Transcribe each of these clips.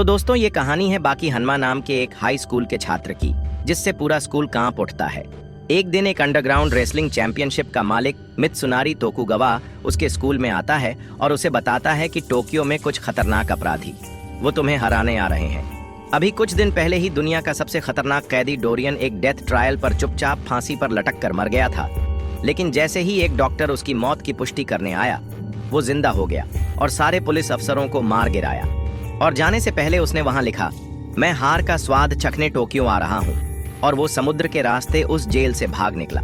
तो दोस्तों, ये कहानी है बाकी हन्मा नाम के एक हाई स्कूल के छात्र की, जिससे पूरा स्कूल कांप उठता है। एक दिन एक अंडरग्राउंड रेसलिंग चैंपियनशिप का मालिक मित्सुनारी तोकुगावा उसके स्कूल में आता है और उसे बताता है कि टोक्यो में कुछ खतरनाक अपराधी वो तुम्हें हराने आ रहे हैं। अभी कुछ दिन पहले ही दुनिया का सबसे खतरनाक कैदी डोरियन एक डेथ ट्रायल पर चुपचाप फांसी पर लटक कर मर गया था, लेकिन जैसे ही एक डॉक्टर उसकी मौत की पुष्टि करने आया, वो जिंदा हो गया और सारे पुलिस अफसरों को मार गिराया। और जाने से पहले उसने वहां लिखा, मैं हार का स्वाद चखने टोक्यो आ रहा हूं। और वो समुद्र के रास्ते उस जेल से भाग निकला।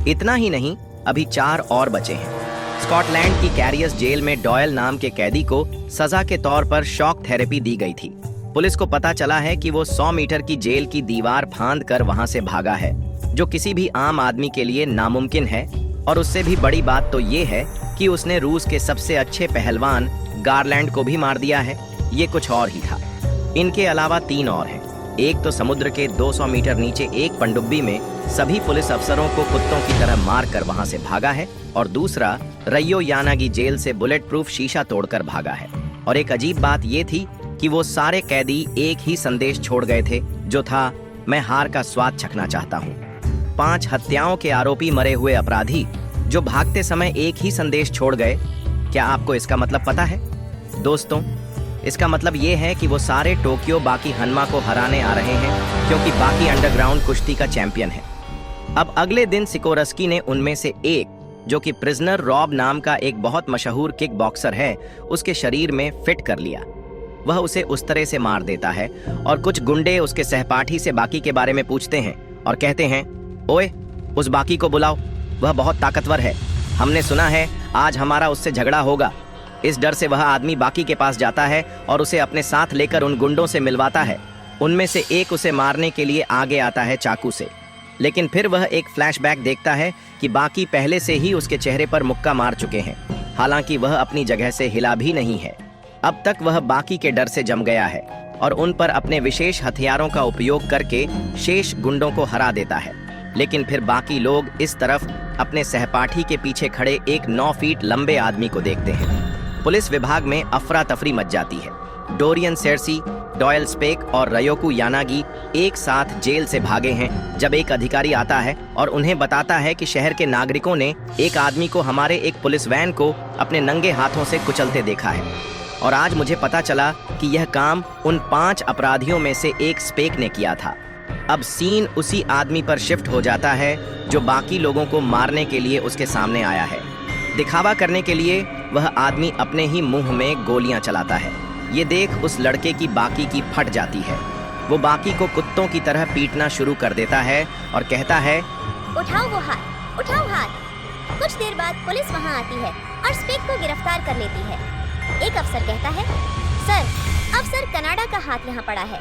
इतना ही नहीं, अभी 4 और बचे हैं। स्कॉटलैंड की कैरियस जेल में डॉयल नाम के कैदी को सजा के तौर पर शॉक थेरेपी दी गई थी। पुलिस को पता चला है कि वो 100 मीटर की जेल की दीवार फांद कर वहां से भागा है, जो किसी भी आम आदमी के लिए नामुमकिन है। और उससे भी बड़ी बात तो ये है कि उसने रूस के सबसे अच्छे पहलवान गारलैंड को भी मार दिया है। ये कुछ और ही था। इनके अलावा 3 और हैं। एक तो समुद्र के 200 मीटर नीचे एक पनडुब्बी में सभी पुलिस अफसरों को कुत्तों की तरह मार कर वहां से भागा है, और दूसरा रयो यानागी जेल से बुलेट प्रूफ शीशा तोड़कर भागा है। और एक अजीब बात ये थी कि वो सारे कैदी एक ही संदेश छोड़ गए थे, जो था, मैं हार का स्वाद चखना चाहता हूँ। 5 हत्याओं के आरोपी मरे हुए अपराधी जो भागते समय एक ही संदेश छोड़ गए। क्या आपको इसका मतलब पता है? दोस्तों, इसका मतलब ये है कि वो सारे टोक्यो बाकी हन्मा को हराने आ रहे हैं, क्योंकि बाकी अंडरग्राउंड कुश्ती का चैंपियन है। अब अगले दिन सिकोरस्की ने उनमें से एक, जो कि प्रिजनर रॉब नाम का एक बहुत मशहूर किक बॉक्सर है, उसके शरीर में फिट कर लिया। वह उसे उस तरह से मार देता है और कुछ गुंडे उसके सहपाठी से बाकी के बारे में पूछते हैं और कहते हैं, ओए, उस बाकी को बुलाओ, वह बहुत ताकतवर है। हमने सुना है आज हमारा उससे झगड़ा होगा। इस डर से वह आदमी बाकी के पास जाता है और उसे अपने साथ लेकर उन गुंडों से मिलवाता है। उनमें से एक उसे मारने के लिए आगे आता है चाकू से, लेकिन फिर वह एक फ्लैशबैक देखता है कि बाकी पहले से ही उसके चेहरे पर मुक्का मार चुके हैं, हालांकि वह अपनी जगह से हिला भी नहीं है। अब तक वह बाकी के डर से जम गया है और उन पर अपने विशेष हथियारों का उपयोग करके शेष गुंडों को हरा देता है। लेकिन फिर बाकी लोग इस तरफ अपने सहपाठी के पीछे खड़े एक 9 फीट लंबे आदमी को देखते हैं। पुलिस विभाग में अफरा तफरी मच जाती है। डोरियन सेर्सी, डॉयल स्पेक और रयोकू यानागी एक साथ जेल से भागे हैं जब एक अधिकारी आता है और उन्हें बताता है कि शहर के नागरिकों ने एक आदमी को हमारे एक पुलिस वैन को अपने नंगे हाथों से कुचलते देखा है। और आज मुझे पता चला कि यह काम उन 5 अपराधियों में से एक स्पेक ने किया था। अब सीन उसी आदमी पर शिफ्ट हो जाता है जो बाकी लोगों को मारने के लिए उसके सामने आया है। दिखावा करने के लिए वह आदमी अपने ही मुंह में गोलियां चलाता है। ये देख उस लड़के की बाकी की फट जाती है। वो बाकी को कुत्तों की तरह पीटना शुरू कर देता है और कहता है, उठाओ वो हाथ, उठाओ हाथ। कुछ देर बाद पुलिस वहाँ आती है और स्पेक को गिरफ्तार कर लेती है। एक अफसर कहता है, सर, अफसर कनाडा का हाथ यहाँ पड़ा है।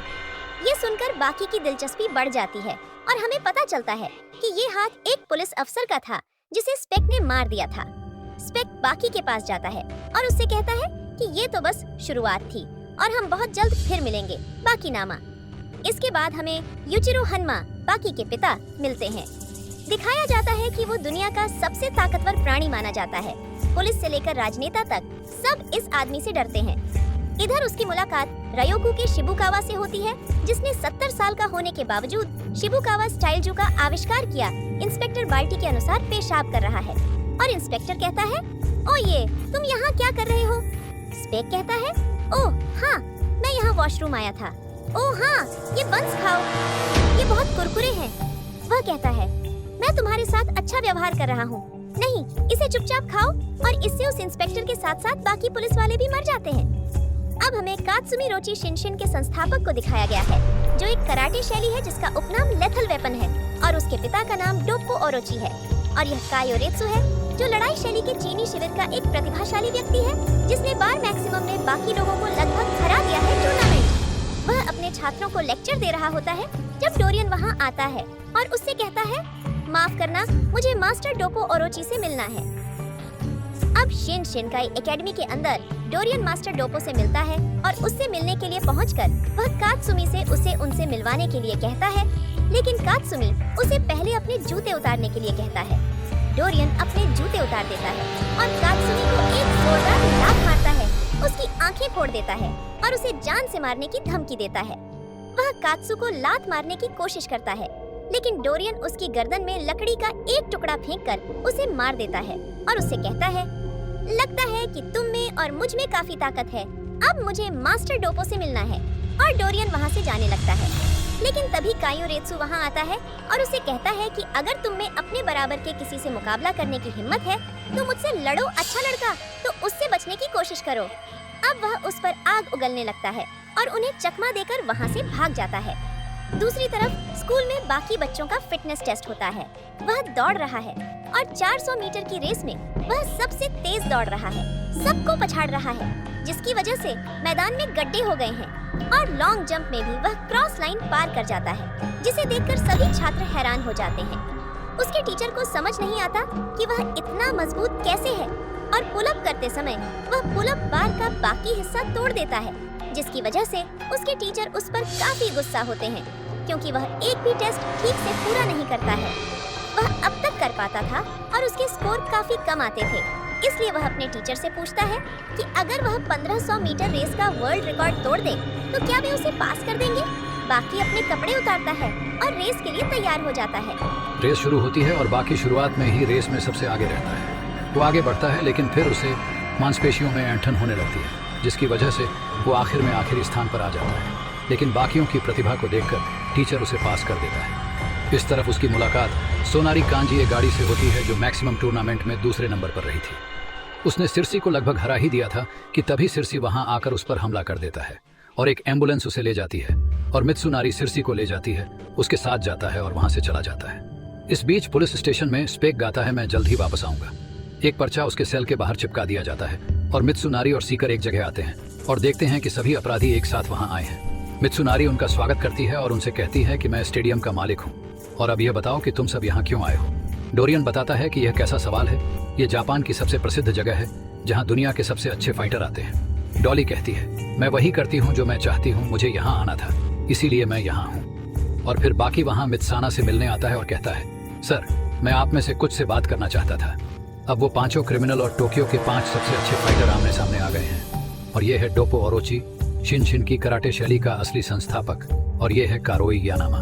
ये सुनकर बाकी की दिलचस्पी बढ़ जाती है और हमें पता चलता है कि ये हाथ एक पुलिस अफसर का था जिसे स्पेक ने मार दिया था। स्पेक बाकी के पास जाता है और उससे कहता है कि ये तो बस शुरुआत थी और हम बहुत जल्द फिर मिलेंगे, बाकी नामा। इसके बाद हमें यूचिरो हन्मा, बाकी के पिता, मिलते हैं। दिखाया जाता है कि वो दुनिया का सबसे ताकतवर प्राणी माना जाता है। पुलिस से लेकर राजनेता तक सब इस आदमी से डरते हैं। इधर उसकी मुलाकात रयोकू के शिबुकावा से होती है, जिसने 70 साल का होने के बावजूद शिबुकावा स्टाइल जो का आविष्कार किया इंस्पेक्टर बाल्टी के अनुसार पेशाब कर रहा है। और इंस्पेक्टर कहता है, ओ ये, तुम यहाँ क्या कर रहे हो? स्पेक कहता है, ओह हाँ, मैं यहाँ वॉशरूम आया था। ओह हाँ, ये बंस खाओ, ये बहुत कुरकुरे हैं। वह कहता है, मैं तुम्हारे साथ अच्छा व्यवहार कर रहा हूँ। नहीं, इसे चुपचाप खाओ। और इससे उस इंस्पेक्टर के साथ साथ बाकी पुलिस वाले भी मर जाते हैं। अब हमें कात्सुमी रोची शिनशिन के संस्थापक को दिखाया गया है, जो एक कराटे शैली है जिसका उपनाम लेथल वेपन है, और उसके पिता का नाम डोप्पो ओरोची है। और यह कायोरेत्सु है, जो लड़ाई शैली के चीनी शिविर का एक प्रतिभाशाली व्यक्ति है, जिसने बार मैक्सिमम में बाकी लोगों को लगभग हरा दिया है टूर्नामेंट। वह अपने छात्रों को लेक्चर दे रहा होता है जब डोरियन वहाँ आता है और उससे कहता है, माफ करना, मुझे मास्टर डोप्पो ओरोची से मिलना है। अब शिन शिनकाई एकेडमी के अंदर डोरियन मास्टर डोप्पो से मिलता है और उससे मिलने के लिए पहुंचकर वह कात्सुमी से उसे उनसे मिलवाने के लिए कहता है, लेकिन कात्सुमी उसे पहले अपने जूते उतारने के लिए कहता है। डोरियन अपने जूते उतार देता है और कात्सुमी को एक जोरदार लात मारता है, उसकी आंखें फोड़ देता है और उसे जान से मारने की धमकी देता है। वह कात्सु को लात मारने की कोशिश करता है, लेकिन डोरियन उसकी गर्दन में लकड़ी का एक टुकड़ा फेंककर उसे मार देता है और उससे कहता है, लगता है कि तुम में और मुझ में काफी ताकत है, अब मुझे मास्टर डोपो से मिलना है। और डोरियन वहाँ से जाने लगता है। लेकिन तभी कायोरेत्सु वहाँ आता है और उसे कहता है कि अगर तुम में अपने बराबर के किसी से मुकाबला करने की हिम्मत है तो मुझसे लड़ो अच्छा लड़का, तो उससे बचने की कोशिश करो। अब वह उस पर आग उगलने लगता है और उन्हें चकमा देकर वहाँ से भाग जाता है। दूसरी तरफ स्कूल में बाकी बच्चों का फिटनेस टेस्ट होता है। वह दौड़ रहा है और 400 मीटर की रेस में वह सबसे तेज दौड़ रहा है, सबको पछाड़ रहा है, जिसकी वजह से मैदान में गड्ढे हो गए हैं। और लॉन्ग जंप में भी वह क्रॉस लाइन पार कर जाता है, जिसे देखकर सभी छात्र हैरान हो जाते हैं। उसके टीचर को समझ नहीं आता कि वह इतना मजबूत कैसे है, और पुलअप करते समय वह पुलअप बार का बाकी हिस्सा तोड़ देता है, जिसकी वजह से उसके टीचर उस पर काफी गुस्सा होते हैं, क्योंकि वह एक भी टेस्ट ठीक से पूरा नहीं करता है। वह अब तक कर पाता था और उसके स्कोर काफी कम आते थे, इसलिए वह अपने टीचर से पूछता है कि अगर वह 1500 मीटर रेस का वर्ल्ड रिकॉर्ड तोड़ दे तो क्या वे उसे पास कर देंगे। बाकी अपने कपड़े उतारता है और रेस के लिए तैयार हो जाता है। रेस शुरू होती है और बाकी शुरुआत में ही रेस में सबसे आगे रहता है। वो आगे बढ़ता है, लेकिन फिर उसे मांसपेशियों में ऐंठन होने लगती है, जिसकी वजह से वो आखिर में आखिरी स्थान पर आ जाता है। लेकिन बाकियों की प्रतिभा को देखकर टीचर उसे पास कर देता है। इस तरफ उसकी मुलाकात सोनारी कांजी गाड़ी से होती है, जो मैक्सिमम टूर्नामेंट में दूसरे नंबर पर रही थी। उसने सिरसी को लगभग हरा ही दिया था कि तभी सिरसी वहां आकर उस पर हमला कर देता है और एक एम्बुलेंस उसे ले जाती है और मित्सुनारी सिरसी को ले जाती है, उसके साथ जाता है और वहां से चला जाता है। इस बीच पुलिस स्टेशन में स्पेक गाता है, मैं जल्द ही वापस आऊंगा। एक पर्चा उसके सेल के बाहर चिपका दिया जाता है और मित्सुनारी और सीकर एक जगह आते हैं और देखते हैं कि सभी अपराधी एक साथ वहां आए हैं। मित्सुनारी उनका स्वागत करती है और उनसे कहती है कि मैं स्टेडियम का मालिक हूँ और अब यह बताओ कि तुम सब यहाँ क्यों आए हो। डोरियन बताता है कि यह कैसा सवाल है, ये जापान की सबसे प्रसिद्ध जगह है जहाँ दुनिया के सबसे अच्छे फाइटर आते हैं। डॉली कहती है, मैं वही करती हूँ जो मैं चाहती हूँ, मुझे यहाँ आना था, इसीलिए मैं यहाँ हूँ। और फिर बाकी वहाँ मित्साना से मिलने आता है और कहता है, सर मैं आप में से कुछ से बात करना चाहता था। अब वो पांचों क्रिमिनल और टोक्यो के 5 सबसे अच्छे फाइटर आमने सामने आ गए हैं और ये है डोपो ओरोची, शिनशिन की कराटे शैली का असली संस्थापक, और ये है कारोई यानामा,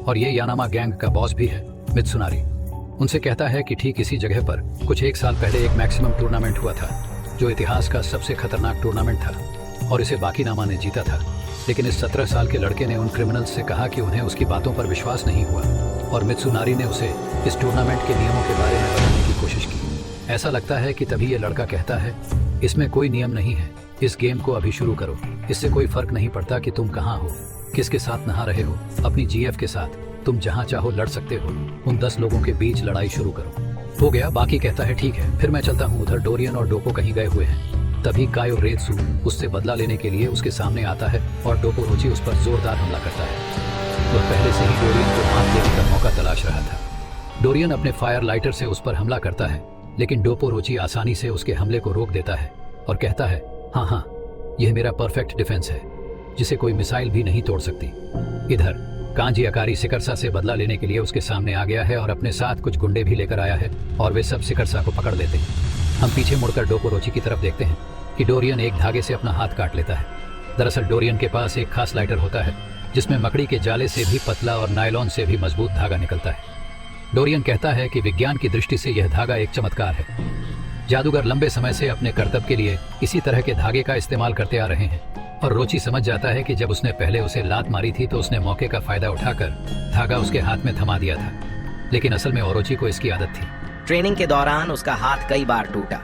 और ये यानामा गैंग का बॉस भी है। मित्सुनारी उनसे कहता है कि ठीक इसी जगह पर कुछ 1 साल पहले एक मैक्सिमम टूर्नामेंट हुआ था, जो इतिहास का सबसे खतरनाक टूर्नामेंट था और इसे बाकी नामा ने जीता था। लेकिन इस 17 साल के लड़के ने उन क्रिमिनल्स से कहा कि उन्हें उसकी बातों पर विश्वास नहीं हुआ और मित्सुनारी ने उसे इस टूर्नामेंट के नियमों के बारे में बताने की कोशिश की। ऐसा लगता है कि तभी ये लड़का कहता है, इसमें कोई नियम नहीं है, इस गेम को अभी शुरू करो, इससे कोई फर्क नहीं पड़ता कि तुम कहाँ हो, किसके साथ नहा रहे हो, अपनी जीएफ के साथ तुम जहाँ चाहो लड़ सकते हो, उन 10 लोगों के बीच लड़ाई शुरू करो। हो गया। बाकी कहता है, ठीक है, फिर मैं चलता हूँ। उधर डोरियन और डोपो कहीं गए हुए हैं। तभी कायोरेत्सु उससे बदला लेने के लिए उसके सामने आता है और डोपो रोची उस पर जोरदार हमला करता है। वह पहले से ही डोरियन को मात देने का मौका तलाश रहा था। डोरियन अपने फायर लाइटर से उस पर हमला करता है, लेकिन डोपो रोची आसानी से उसके हमले को रोक देता है और कहता है, हाँ, यह मेरा परफेक्ट डिफेंस है, जिसे कोई मिसाइल भी नहीं तोड़ सकती। इधर कांजी अकारी सिकरसा से बदला लेने के लिए उसके सामने आ गया है और अपने साथ कुछ गुंडे भी लेकर आया है और वे सब सिकरसा को पकड़ लेते हैं। हम पीछे मुड़कर डोपो रोची की तरफ देखते हैं कि डोरियन एक धागे से अपना हाथ काट लेता है। दरअसल डोरियन के पास एक खास लाइटर होता है, जिसमें मकड़ी के जाले से भी पतला और नायलॉन से भी मजबूत धागा निकलता है। डोरियन कहता है कि विज्ञान की दृष्टि से यह धागा एक चमत्कार है। जादूगर लंबे समय से अपने कर्तव्य के लिए इसी तरह के धागे का इस्तेमाल करते आ रहे हैं और रोची समझ जाता है कि जब उसने पहले उसे लात मारी थी तो उसने मौके का फायदा उठाकर धागा उसके हाथ में थमा दिया था, लेकिन असल में ओरोची को इसकी आदत थी। ट्रेनिंग के दौरान उसका हाथ कई बार टूटा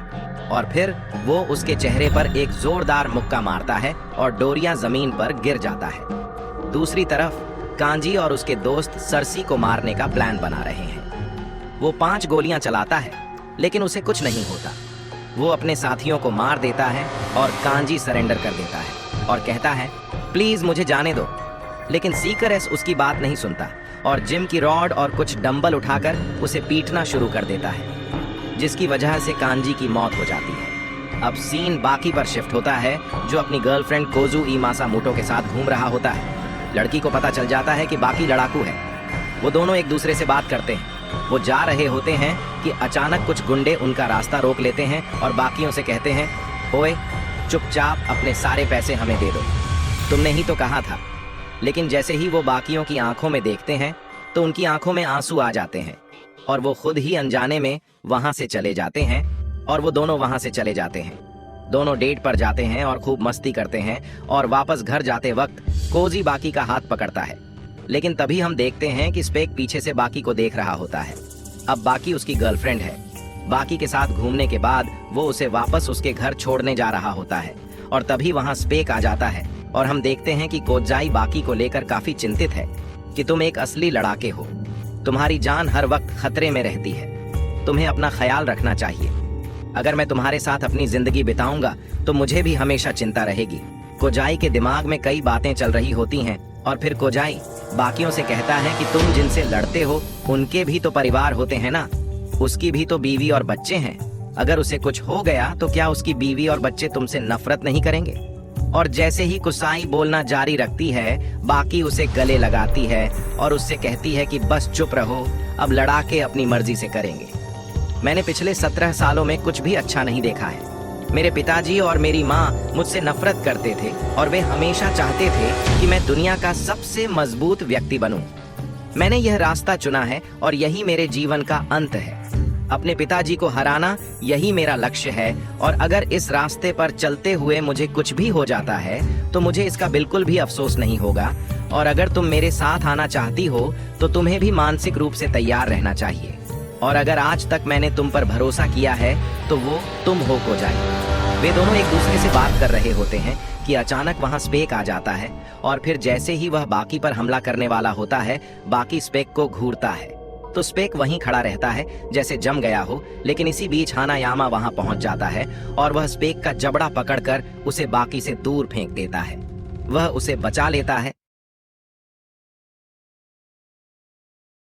और फिर वो उसके चेहरे पर एक जोरदार मुक्का मारता है और डोरिया जमीन पर गिर जाता है। दूसरी तरफ कांजी और उसके दोस्त सरसी को मारने का प्लान बना रहे हैं। वो 5 गोलियां चलाता है, लेकिन उसे कुछ नहीं होता। वो अपने साथियों को मार देता है और कांजी सरेंडर कर देता है और कहता है, प्लीज मुझे जाने दो। लेकिन सीकरेस उसकी बात नहीं सुनता और जिम की रॉड और कुछ डंबल उठाकर उसे पीटना शुरू कर देता है, जिसकी वजह से कांजी की मौत हो जाती है। अब सीन बाकी पर शिफ्ट होता है, जो अपनी गर्लफ्रेंड कोजू इमासा मोटो के साथ घूम रहा होता है। लड़की को पता चल जाता है कि बाकी लड़ाकू है। वो दोनों एक दूसरे से बात करते हैं। वो जा रहे होते हैं कि अचानक कुछ गुंडे उनका रास्ता रोक लेते हैं और बाकियों से कहते हैं, ओए चुपचाप अपने सारे पैसे हमें दे दो। तुमने ही तो कहा था। लेकिन जैसे ही वो बाकियों की आंखों में देखते हैं तो उनकी आंखों में आंसू आ जाते हैं और वो खुद ही अनजाने में वहां से चले जाते हैं और वो दोनों वहां से चले जाते हैं। दोनों डेट पर जाते हैं और खूब मस्ती करते हैं और वापस घर जाते वक्त कोजी बाकी का हाथ पकड़ता है। लेकिन तभी हम देखते हैं कि स्पेक पीछे से बाकी को देख रहा होता है। अब बाकी उसकी गर्लफ्रेंड है। बाकी के साथ घूमने के बाद वो उसे वापस उसके घर छोड़ने जा रहा होता है और तभी वहां स्पेक आ जाता है और हम देखते हैं कि कोजाई बाकी को लेकर काफी चिंतित है कि तुम एक असली लड़ाके हो, तुम्हारी जान हर वक्त खतरे में रहती है, तुम्हें अपना ख्याल रखना चाहिए। अगर मैं तुम्हारे साथ अपनी जिंदगी बिताऊंगा तो मुझे भी हमेशा चिंता रहेगी। कोजाई के दिमाग में कई बातें चल रही होती हैं और फिर कोजाई बाकियों से कहता है कि तुम जिनसे लड़ते हो उनके भी तो परिवार होते हैं ना, उसकी भी तो बीवी और बच्चे हैं। अगर उसे कुछ हो गया तो क्या उसकी बीवी और बच्चे तुमसे नफरत नहीं करेंगे? और जैसे ही कुसाई बोलना जारी रखती है बाकी उसे गले लगाती है और उससे कहती है कि बस चुप रहो, अब लड़ाके अपनी मर्जी से करेंगे। मैंने पिछले 17 सालों में कुछ भी अच्छा नहीं देखा है। मेरे पिताजी और मेरी माँ मुझसे नफरत करते थे और वे हमेशा चाहते थे कि मैं दुनिया का सबसे मजबूत व्यक्ति बनूं। मैंने यह रास्ता चुना है और यही मेरे जीवन का अंत है। अपने पिताजी को हराना यही मेरा लक्ष्य है और अगर इस रास्ते पर चलते हुए मुझे कुछ भी हो जाता है तो मुझे इसका बिल्कुल भी अफसोस नहीं होगा। और अगर तुम मेरे साथ आना चाहती हो तो तुम्हें भी मानसिक रूप से तैयार रहना चाहिए। और अगर आज तक मैंने तुम पर भरोसा किया है तो वो तुम हो कोजाई। वे दोनों एक दूसरे से बात कर रहे होते हैं कि अचानक वहां स्पेक आ जाता है और फिर जैसे ही वह बाकी पर हमला करने वाला होता है बाकी स्पेक को घूरता है तो स्पेक वहीं खड़ा रहता है जैसे जम गया हो। लेकिन इसी बीच हानायामा वहां पहुंच जाता है और वह स्पेक का जबड़ा पकड़कर उसे बाकी से दूर फेंक देता है। वह उसे बचा लेता है